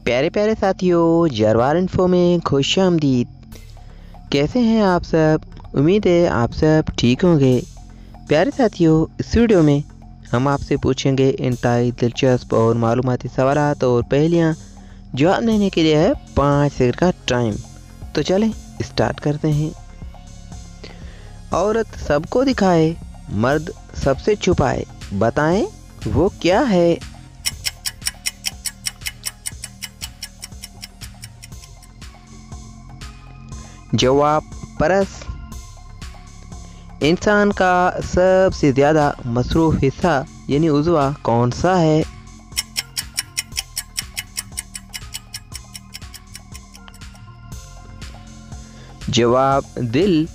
प्यारे प्यारे साथियों, जरवार इन्फो में खुशामदीद। कैसे हैं आप सब? उम्मीद है आप सब ठीक होंगे। प्यारे साथियों, इस वीडियो में हम आपसे पूछेंगे इंतहाई दिलचस्प और मालूमाती सवालात और पहेलियाँ जवाब देने के लिए है 5 सेकंड का टाइम। तो चलें स्टार्ट करते हैं। औरत सबको दिखाए, मर्द सबसे छुपाए, बताएं वो क्या है? जवाब परस। इंसान का सबसे ज़्यादा मसरूफ़ हिस्सा यानी उज़वा कौन सा है? जवाब दिल।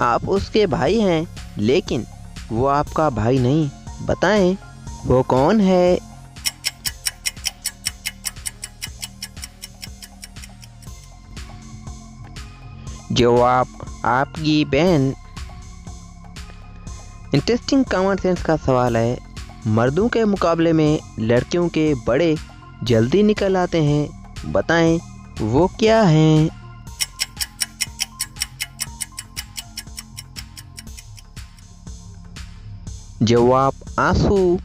आप उसके भाई हैं लेकिन वो आपका भाई नहीं, बताएं वो कौन है? जवाब आपकी बहन। इंटरेस्टिंग कॉमन सेंस का सवाल है, मर्दों के मुकाबले में लड़कियों के बड़े जल्दी निकल आते हैं, बताएं वो क्या हैं? जवाब आंसू।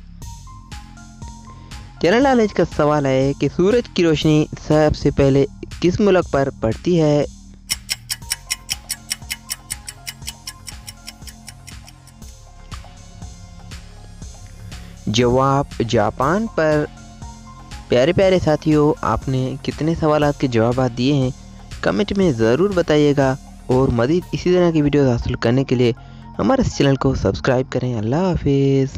जनरल नॉलेज का सवाल है कि सूरज की रोशनी सबसे पहले किस मुल्क पर पड़ती है? जवाब जापान पर। प्यारे प्यारे साथियों, आपने कितने सवालात के जवाब दिए हैं कमेंट में ज़रूर बताइएगा और मज़ीद इसी तरह की वीडियो हासिल करने के लिए हमारे इस चैनल को सब्सक्राइब करें। अल्लाह हाफिज़।